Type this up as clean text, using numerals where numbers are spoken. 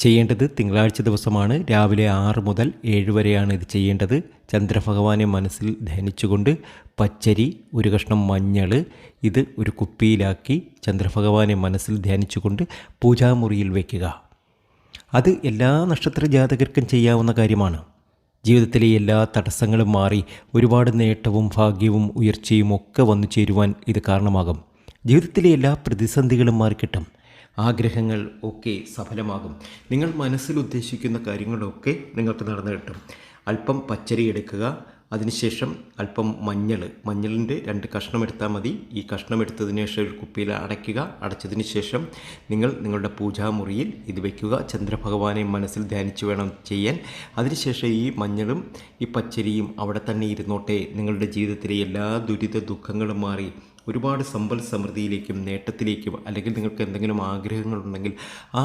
ചെയ്യേണ്ടത് തിങ്കളാഴ്ച ദിവസമാണ്. രാവിലെ 6 മുതൽ 7 വരെയാണ് ഇത് ചെയ്യേണ്ടത്. ചന്ദ്രഭഗവാനെ മനസ്സിൽ ധ്യാനിച്ചുകൊണ്ട് പച്ചരി, ഒരു കഷ്ണം മഞ്ഞൾ ഇത് ഒരു കുപ്പിയിലാക്കി ചന്ദ്രഭഗവാനെ മനസ്സിൽ ധ്യാനിച്ചുകൊണ്ട് പൂജാമുറിയിൽ വയ്ക്കുക. അത് എല്ലാ നക്ഷത്ര ജാതകർക്കും ചെയ്യാവുന്ന കാര്യമാണ്. ജീവിതത്തിലെ എല്ലാ തടസ്സങ്ങളും മാറി ഒരുപാട് നേട്ടവും ഭാഗ്യവും ഉയർച്ചയും ഒക്കെ വന്നു ചേരുവാൻ ഇത് കാരണമാകും. ജീവിതത്തിലെ എല്ലാ പ്രതിസന്ധികളും മാറിക്കിട്ടും. ആഗ്രഹങ്ങൾ ഒക്കെ സഫലമാകും. നിങ്ങൾ മനസ്സിൽ ഉദ്ദേശിക്കുന്ന കാര്യങ്ങളൊക്കെ നിങ്ങൾക്ക് നടന്നു കിട്ടും. അല്പം പച്ചരി എടുക്കുക, അതിനുശേഷം അല്പം മഞ്ഞളിൻ്റെ 2 കഷ്ണം എടുത്താൽ മതി. ഈ കഷ്ണം എടുത്തതിന് ശേഷം ഒരു കുപ്പിയിൽ അടയ്ക്കുക. അടച്ചതിന് ശേഷം നിങ്ങളുടെ പൂജാമുറിയിൽ ഇത് വയ്ക്കുക. ചന്ദ്രഭഗവാനെ മനസ്സിൽ ധ്യാനിച്ച് വേണം ചെയ്യാൻ. അതിനുശേഷം ഈ മഞ്ഞളും ഈ പച്ചരിയും അവിടെ തന്നെ ഇരുന്നോട്ടെ. നിങ്ങളുടെ ജീവിതത്തിലെ എല്ലാ ദുരിത ദുഃഖങ്ങളും മാറി ഒരുപാട് സമ്പൽ സമൃദ്ധിയിലേക്കും നേട്ടത്തിലേക്കും, അല്ലെങ്കിൽ നിങ്ങൾക്ക് എന്തെങ്കിലും ആഗ്രഹങ്ങളുണ്ടെങ്കിൽ ആ